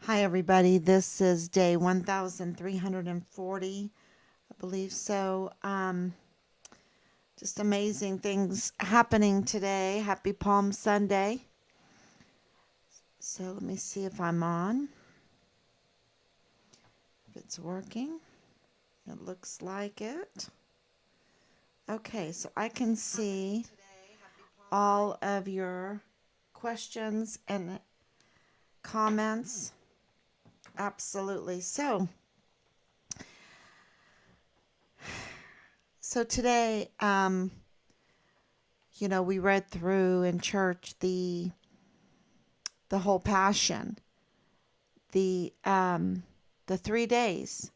Hi, everybody. This is day 1340, I believe so. Just amazing things happening today. Happy Palm Sunday. So let me see if I'm on, if it's working. It looks like it. Okay, so I can see all of your questions and comments. Absolutely. So today, we read through in church the whole passion, the um, the 3 days,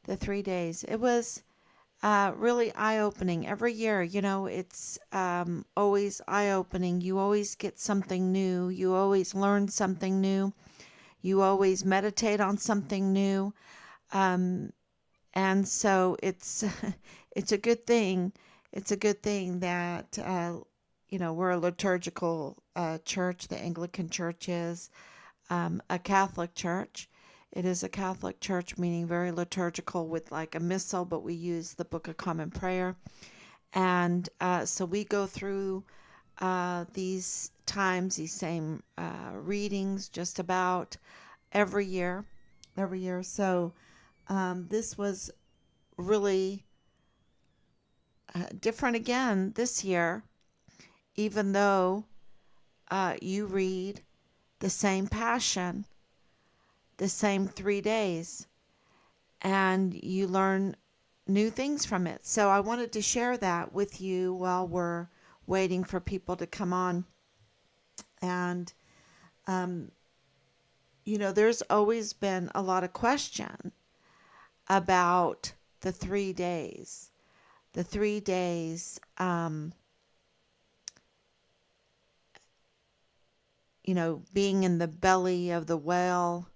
the 3 days. It was really eye opening. Every year, it's always eye opening. You always get something new. You always learn something new. You always meditate on something new. Um, and so it's it's a good thing. It's a good thing that we're a liturgical church. The Anglican Church is a Catholic church. It is a Catholic church, meaning very liturgical with like a missal, but we use the Book of Common Prayer. And so we go through these times, these same readings just about every year. Every year. So this was really different again this year, even though you read the same passion, the same 3 days, and you learn new things from it. So I wanted to share that with you while we're waiting for people to come on. And, um, there's always been a lot of question about the 3 days. The 3 days, being in the belly of the whale,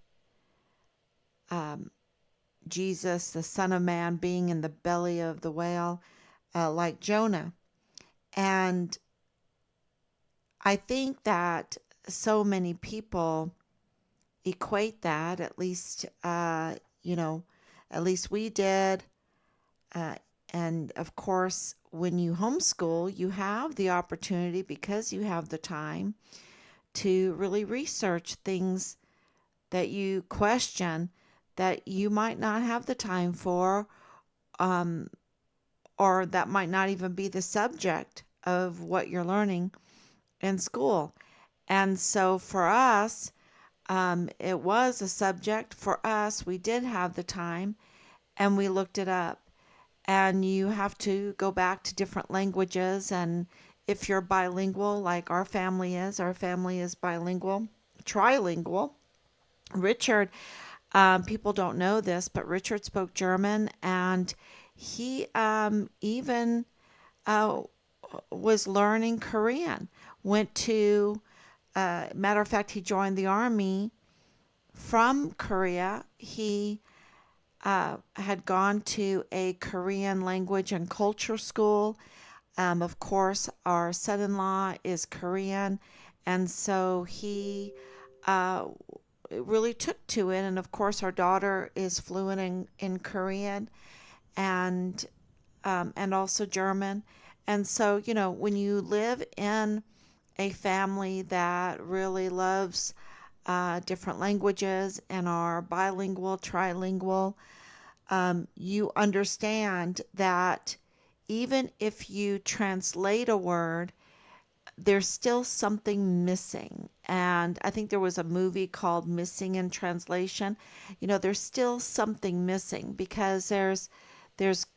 um, Jesus, the Son of Man, being in the belly of the whale, like Jonah. And I think that so many people equate that, at least we did. Uh, and of course, when you homeschool, you have the opportunity because you have the time to really research things that you question that you might not have the time for, um, or that might not even be the subject of what you're learning in school. And so for us, it was a subject for us. We did have the time and we looked it up. And you have to go back to different languages. And if you're bilingual, like our family is bilingual, trilingual. Richard, people don't know this, but Richard spoke German and he even uh, was learning Korean. Went to, matter of fact, he joined the army from Korea. He had gone to a Korean language and culture school. Of course, our son in law is Korean, and so he uh, really took to it. And of course, our daughter is fluent in Korean and also German. And so, when you live in a family that really loves different languages and are bilingual, trilingual, you understand that even if you translate a word, there's still something missing. And I think there was a movie called Missing in Translation. There's still something missing because there's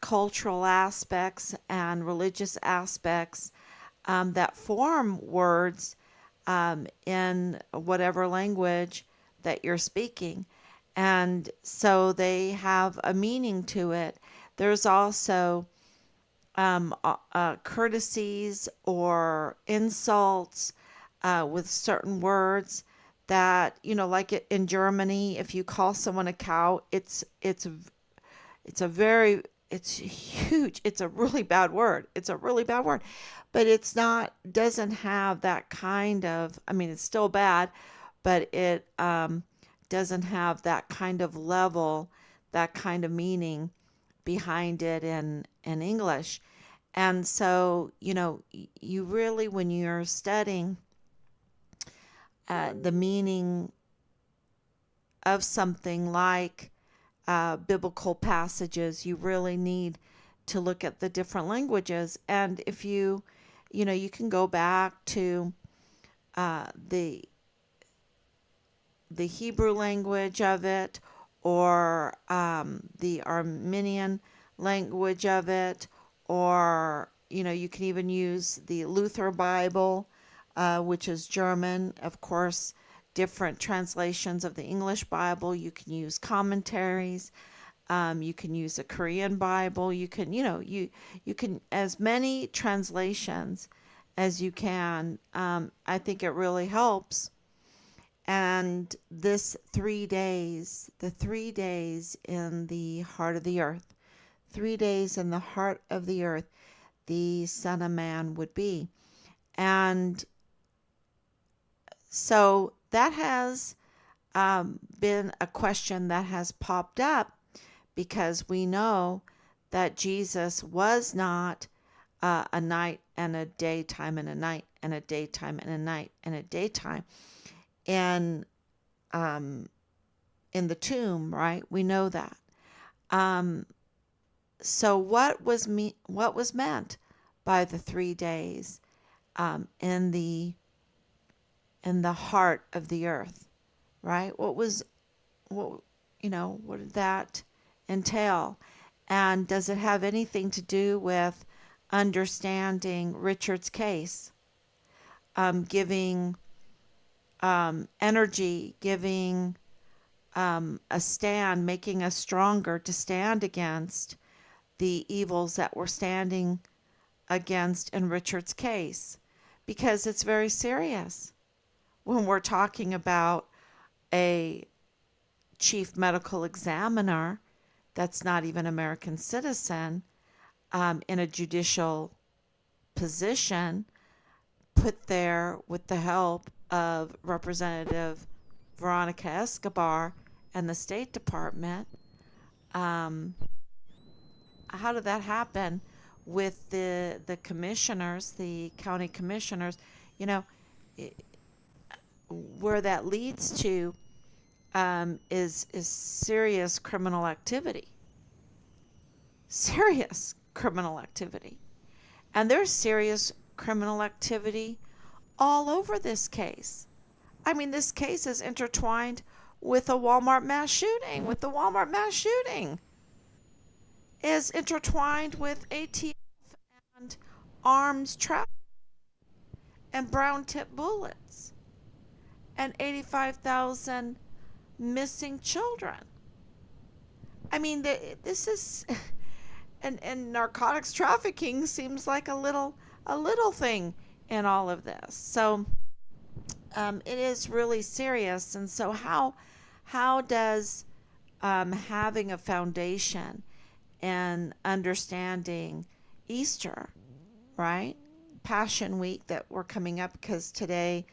cultural aspects and religious aspects that form words in whatever language that you're speaking. And so they have a meaning to it. There's also courtesies or insults with certain words that like in Germany, if you call someone a cow, it's a very it's huge. It's a really bad word. It's a really bad word, but it's not doesn't have that kind of. I mean, it's still bad, but it doesn't have that kind of level, that kind of meaning behind it in English. And so, you really, when you're studying the meaning of something like biblical passages, you really need to look at the different languages. And if you can go back to uh, the the Hebrew language of it, or the Armenian language of it, or you can even use the Luther Bible, which is German. Of course, different translations of the English Bible. You can use commentaries. You can use a Korean Bible. You can, you can, as many translations as you can. I think it really helps. And this 3 days, the 3 days in the heart of the earth, 3 days in the heart of the earth, the Son of Man would be. And so that has been a question that has popped up, because we know that Jesus was not a night and a daytime and a night and a daytime and a night and a daytime. And in the tomb, right? We know that. Um, so what was meant by the 3 days in the heart of the earth, right? What did that entail? And does it have anything to do with understanding Richard's case, giving energy, giving a stand, making us stronger to stand against the evils that we're standing against in Richard's case? Because it's very serious when we're talking about a chief medical examiner that's not even an American citizen, in a judicial position, put there with the help of Representative Veronica Escobar and the State Department. Um, how did that happen with the commissioners, the county commissioners? You know, where that leads to is serious criminal activity. Serious criminal activity. And there's serious criminal activity all over this case. I mean, this case is intertwined with a Walmart mass shooting, with the Walmart mass shooting is intertwined with ATF and arms trafficking and brown tip bullets and 85,000 missing children. I mean, this is, and narcotics trafficking seems like a little thing in all of this. So it is really serious. And so how does having a foundation and understanding Easter, right? Passion Week that we're coming up, because today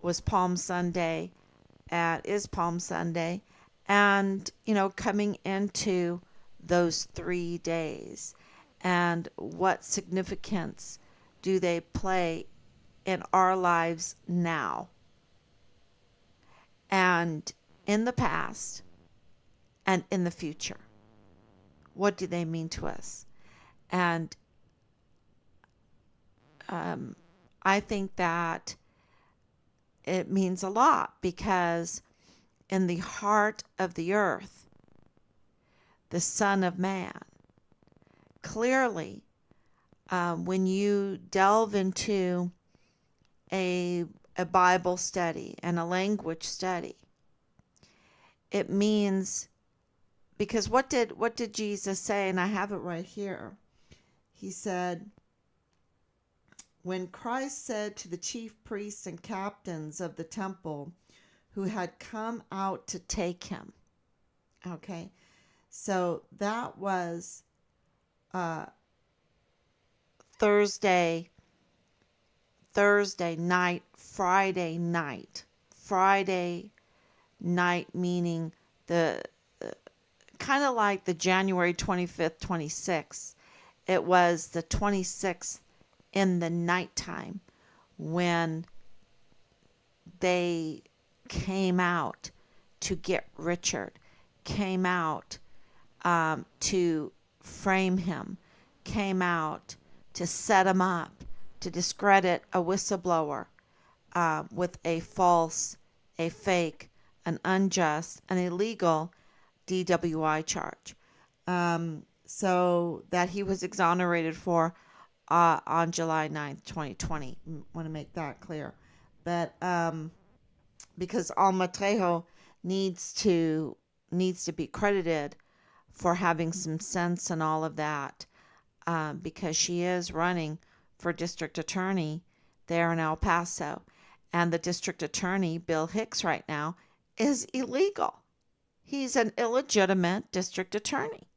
was Palm Sunday, is Palm Sunday, and coming into those 3 days, and what significance do they play in our lives now and in the past and in the future? What do they mean to us? And I think that it means a lot, because in the heart of the earth, the Son of Man, clearly, when you delve into a Bible study and a language study, it means, because what did Jesus say? And I have it right here. He said, when Christ said to the chief priests and captains of the temple who had come out to take him. Okay, so that was Thursday night, Friday night, Friday night, meaning the kind of like the January 25th, 26th. It was the 26th in the nighttime when they came out to get Richard, came out to frame him, came out to set him up, to discredit a whistleblower with a false, a fake, an unjust, an illegal DWI charge. So that he was exonerated for on July 9th, 2020. Want to make that clear. But because Alma Trejo needs to be credited for having some sense and all of that, because she is running for district attorney there in El Paso. And the district attorney, Bill Hicks, right now is illegal. He's an illegitimate district attorney.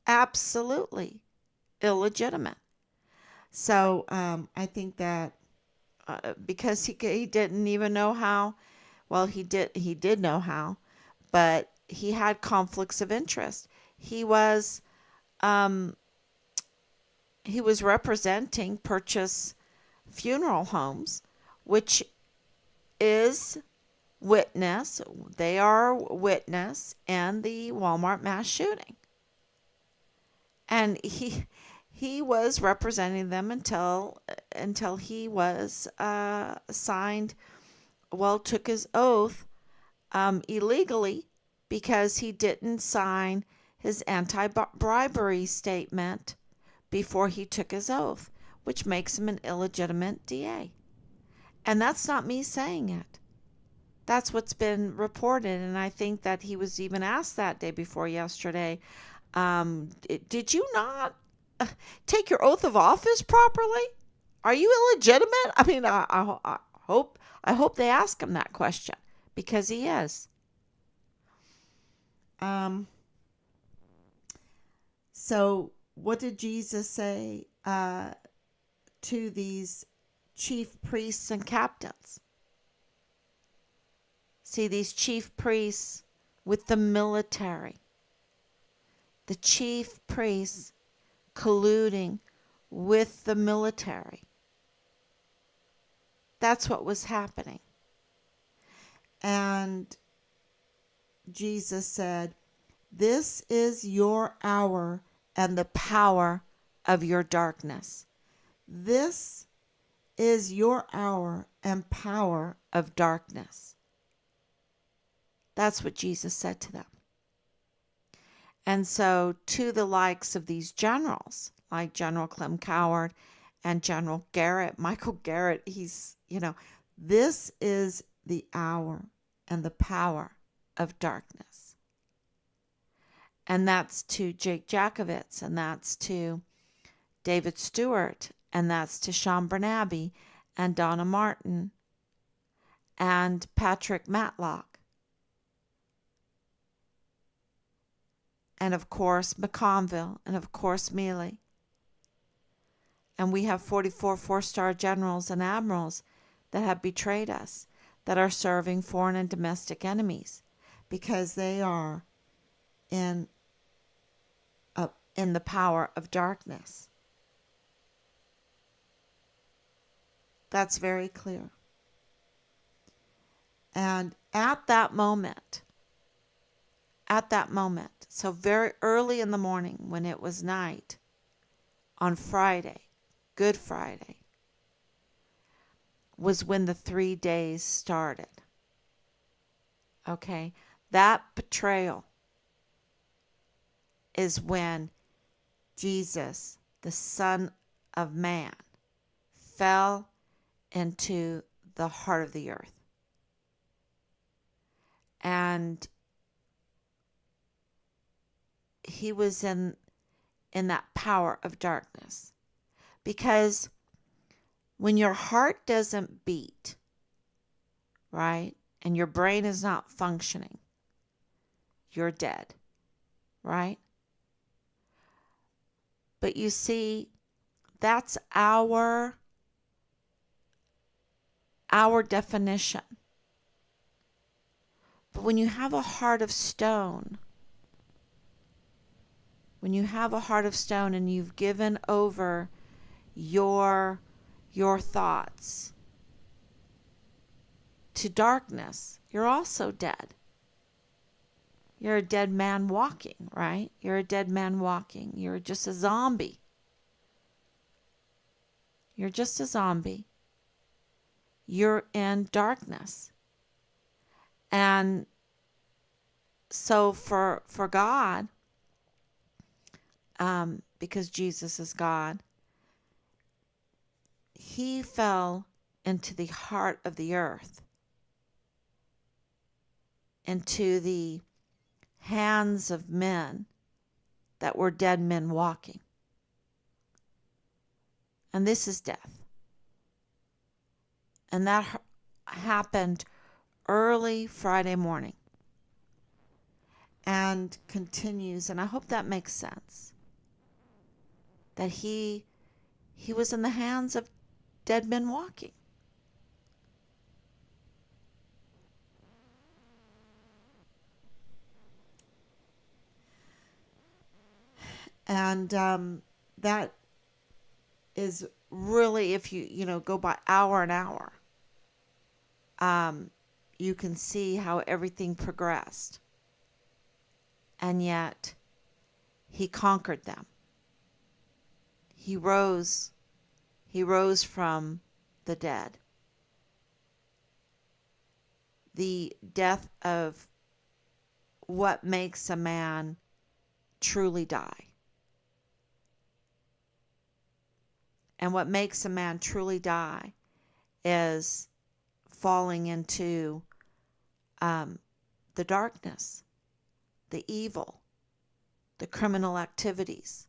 Absolutely illegitimate. So I think that because he didn't even know how, well, he did know how, but he had conflicts of interest. He was representing Purchase Funeral Homes, which is witness. They are witness in the Walmart mass shooting. And he was representing them until he was signed, well, took his oath illegally, because he didn't sign his anti-bribery statement before he took his oath, which makes him an illegitimate DA. And that's not me saying it. That's what's been reported, and I think that he was even asked that day before yesterday, did you not take your oath of office properly? Are you illegitimate? I mean, I hope they ask him that question, because he is. So what did Jesus say to these chief priests and captains? See, these chief priests with the military, the chief priests colluding with the military. That's what was happening. And Jesus said, "This is your hour and the power of your darkness." This is your hour and power of darkness. That's what Jesus said to them. And so to the likes of these generals, like General Clem Coward and General Garrett, Michael Garrett, this is the hour and the power of darkness. And that's to Jake Jakovitz, and that's to David Stewart, and that's to Sean Bernabe and Donna Martin and Patrick Matlock. And of course McConville, and of course Mealy. And we have 44 four-star generals and admirals that have betrayed us, that are serving foreign and domestic enemies, because they are in the power of darkness. That's very clear. And at that moment, so very early in the morning, when it was night, on Friday, Good Friday, was when the 3 days started. Okay? That betrayal is when Jesus, the Son of Man, fell into the heart of the earth. And he was in that power of darkness. Because when your heart doesn't beat, right, and your brain is not functioning, you're dead, right? But you see, that's our definition But when you have a heart of stone, when you have a heart of stone and you've given over your thoughts to darkness, you're also dead. You're a dead man walking, right? You're a dead man walking. You're just a zombie. You're just a zombie. You're in darkness. And so for God, because Jesus is God, he fell into the heart of the earth, into the hands of men that were dead men walking. And this is death. And that happened early Friday morning and continues. And I hope that makes sense. That he was in the hands of dead men walking. And that is really, if you go by hour and hour, you can see how everything progressed. And yet, he conquered them. He rose from the dead. The death of what makes a man truly die. And what makes a man truly die is falling into the darkness, the evil, the criminal activities,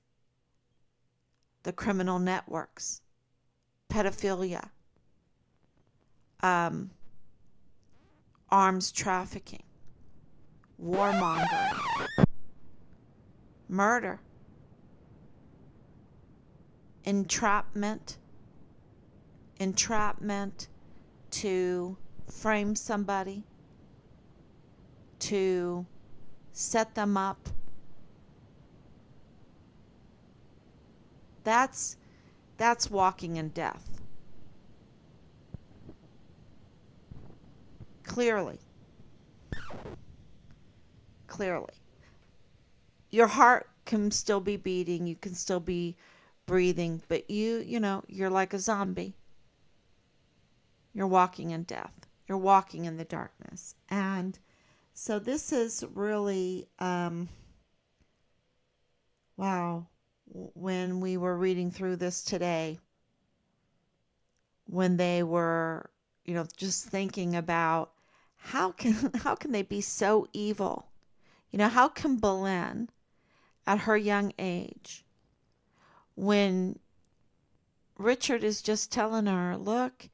the criminal networks, pedophilia, arms trafficking, warmongering, murder, entrapment to frame somebody, to set them up. That's walking in death. Clearly. Your heart can still be beating, you can still be breathing, but you're like a zombie. You're walking in death. You're walking in the darkness. And so this is really, wow, when we were reading through this today, when they were, just thinking about how can they be so evil? How can Belen, at her young age, when Richard is just telling her, look,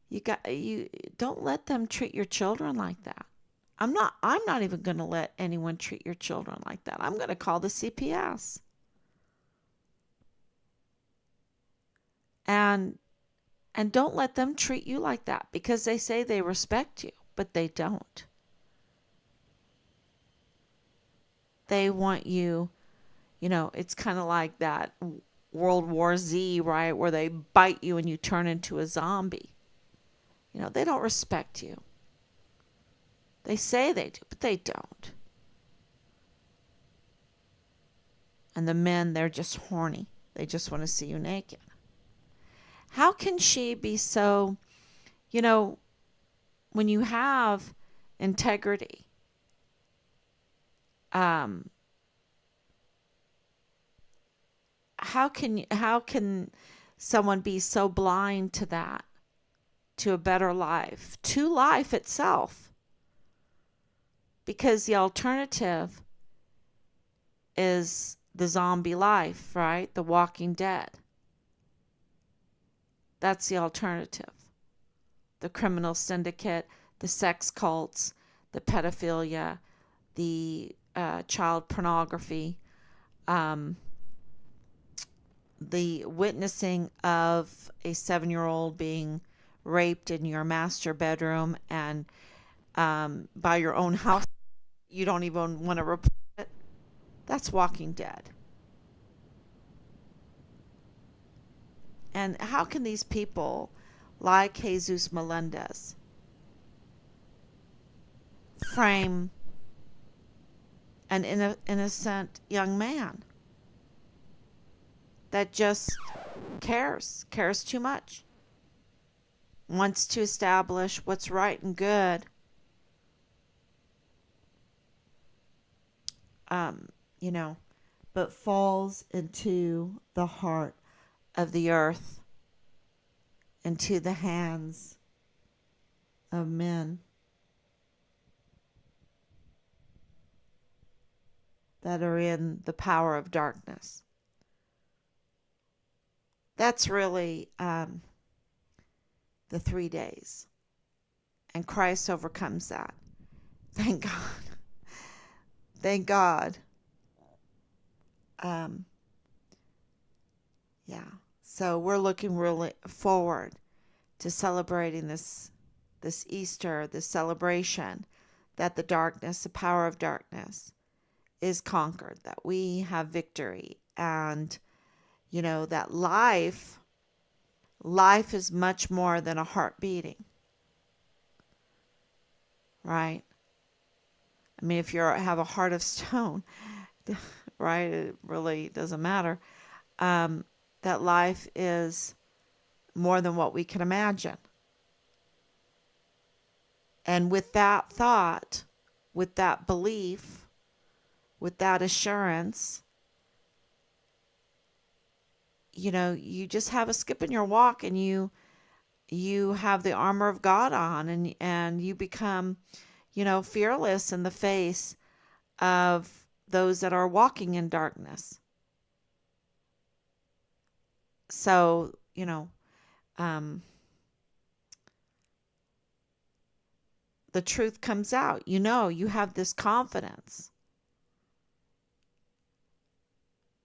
you don't let them treat your children like that. I'm not even going to let anyone treat your children like that. I'm going to call the CPS. And don't let them treat you like that, because they say they respect you, but they don't. They want you, it's kind of like that World War Z, right? Where they bite you and you turn into a zombie. They don't respect you. They say they do, but they don't. And the men, they're just horny. They just want to see you naked. How can she be so, when you have integrity, how can someone be so blind to that, to a better life, to life itself? Because the alternative is the zombie life, right? The Walking Dead. That's the alternative. The criminal syndicate, the sex cults, the pedophilia, the child pornography, the witnessing of a 7-year-old being raped in your master bedroom and by your own house. You don't even want to report it. That's Walking Dead. And how can these people, like Jesus Melendez, frame an innocent young man that just cares too much, wants to establish what's right and good, um, you know, but falls into the heart of the earth, into the hands of men that are in the power of darkness. That's really the 3 days. And Christ overcomes that. Thank God. Thank God. Um, yeah. So we're looking really forward to celebrating this Easter, this celebration that the darkness, the power of darkness, is conquered, that we have victory, and that life is much more than a heart beating, right? I mean, if you have a heart of stone, right, it really doesn't matter. That life is more than what we can imagine. And with that thought, with that belief, with that assurance, you just have a skip in your walk, and you have the armor of God on, and you become, fearless in the face of those that are walking in darkness. So, the truth comes out. You have this confidence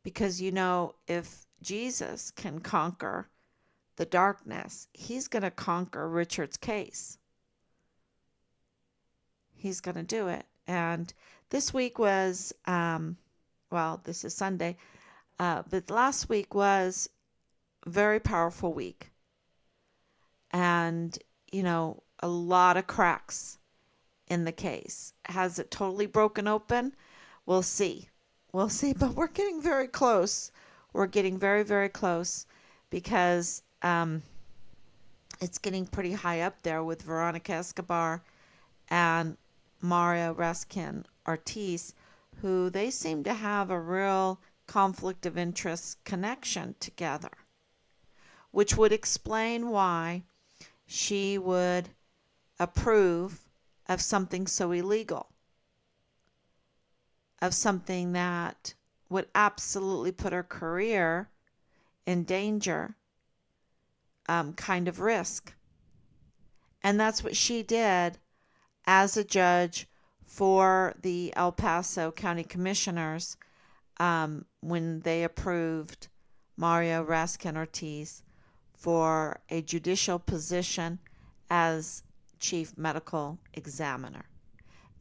because if Jesus can conquer the darkness, he's going to conquer Richard's case. He's going to do it. And this week was, this is Sunday, but last week was a very powerful week. And, a lot of cracks in the case. Has it totally broken open? We'll see. We'll see, but we're getting very close. We're getting very, very close because it's getting pretty high up there with Veronica Escobar and Mario Raskin Ortiz, who they seem to have a real conflict of interest connection together, which would explain why she would approve of something so illegal, of something that would absolutely put her career in danger, kind of risk. And that's what she did as a judge for the El Paso County Commissioners when they approved Mario Raskin Ortiz for a judicial position as chief medical examiner.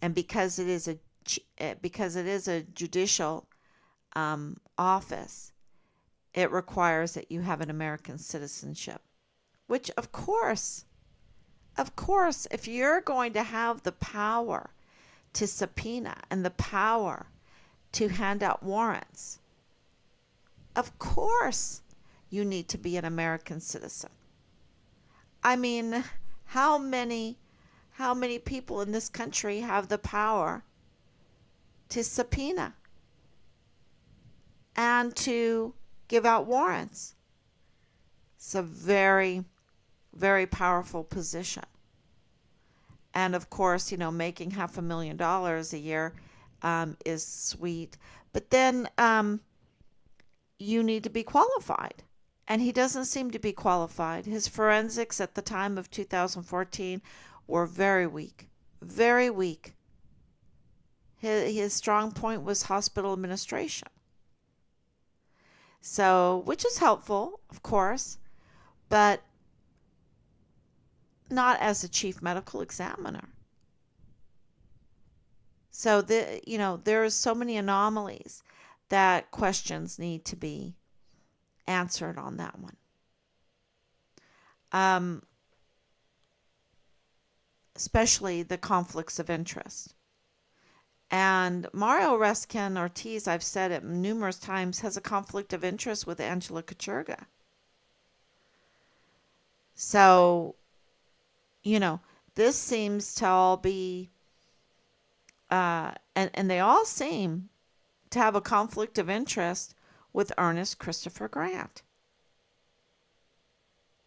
And because it is a judicial office, it requires that you have an American citizenship, which of course, if you're going to have the power to subpoena and the power to hand out warrants, of course you need to be an American citizen. I mean, how many people in this country have the power to subpoena and to give out warrants? It's a very, very powerful position. And of course, making $500,000 a year is sweet. But then you need to be qualified. And he doesn't seem to be qualified. His forensics at the time of 2014 were very weak. Very weak. His strong point was hospital administration. So, which is helpful, of course, but not as a chief medical examiner. So there are so many anomalies that questions need to be answered on that one. Um, Especially the conflicts of interest. And Mario Reskin Ortiz, I've said it numerous times, has a conflict of interest with Angela Kachurga. So, you know, this seems to all be, and they all seem to have a conflict of interest with Ernest Christopher Grant.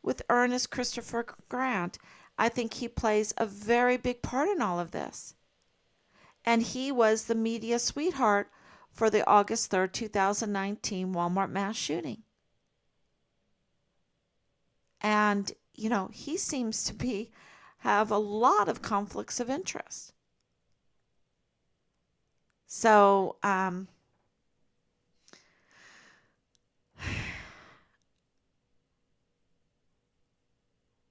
With Ernest Christopher Grant, I think he plays a very big part in all of this. And he was the media sweetheart for the August 3rd, 2019 Walmart mass shooting. And, he seems to have a lot of conflicts of interest. So,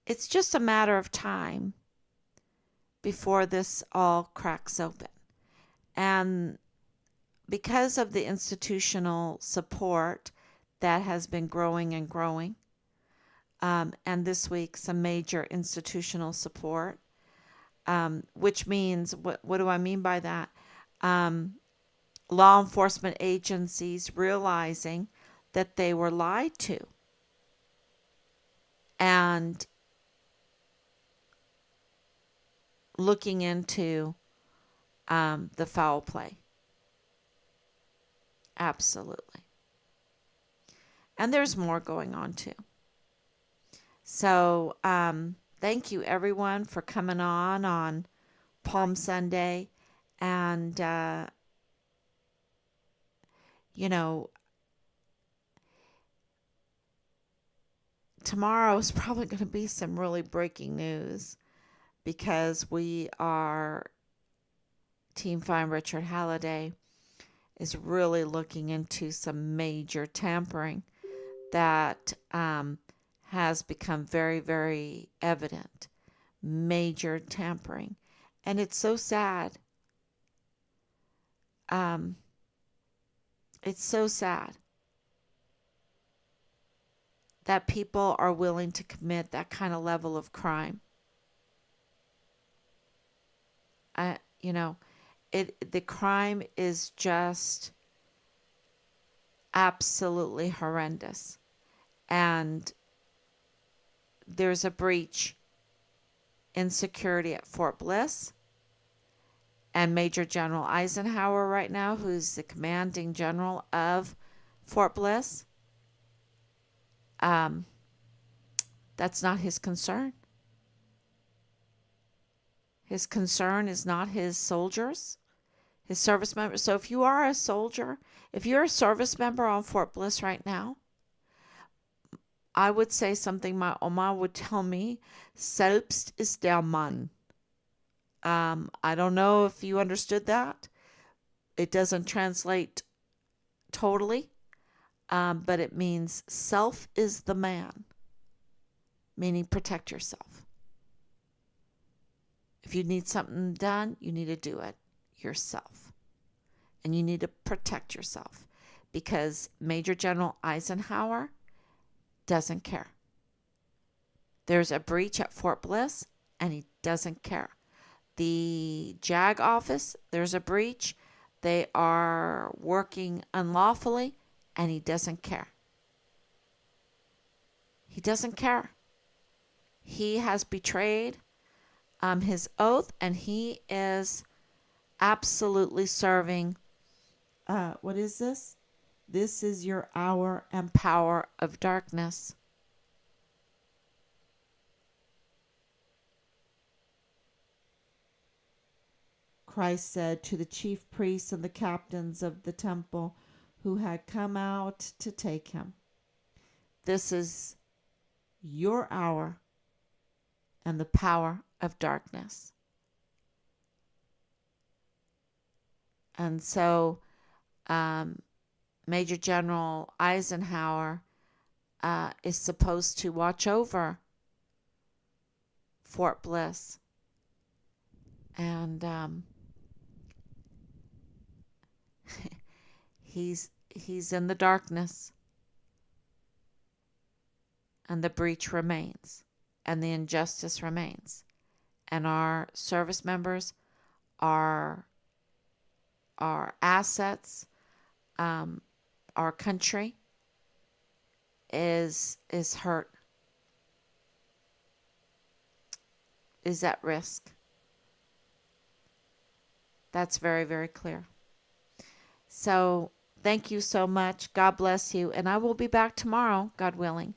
it's just a matter of time before this all cracks open. And because of the institutional support that has been growing and growing, and this week some major institutional support, which means, what do I mean by that? Law enforcement agencies realizing that they were lied to and looking into the foul play. Absolutely. And there's more going on too. So thank you everyone for coming on Palm Sunday. And, tomorrow is probably going to be some really breaking news because Team Fine Richard Halliday is really looking into some major tampering that has become very, very evident. Major tampering. And it's so sad. It's so sad that people are willing to commit that kind of level of crime. The crime is just absolutely horrendous. And there's a breach in security at Fort Bliss. And Major General Eisenhower right now, who's the commanding general of Fort Bliss, that's not his concern. His concern is not his soldiers, his service members. So if you are a soldier, if you're a service member on Fort Bliss right now, I would say something my Oma would tell me, selbst ist der Mann. I don't know if you understood that. It doesn't translate totally, but it means self is the man, meaning protect yourself. If you need something done, you need to do it yourself. And you need to protect yourself because Major General Eisenhower doesn't care. There's a breach at Fort Bliss and he doesn't care. The JAG office, there's a breach. They are working unlawfully and he doesn't care. He doesn't care. He has betrayed his oath and he is absolutely serving. What is this? This is your hour and power of darkness. Christ said to the chief priests and the captains of the temple who had come out to take him, this is your hour and the power of darkness. And so Major General Eisenhower is supposed to watch over Fort Bliss. And He's in the darkness, and the breach remains, and the injustice remains, and our service members, our assets, um, our country is hurt, is at risk. That's very, very clear. So thank you so much. God bless you. And I will be back tomorrow, God willing.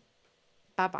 Bye bye.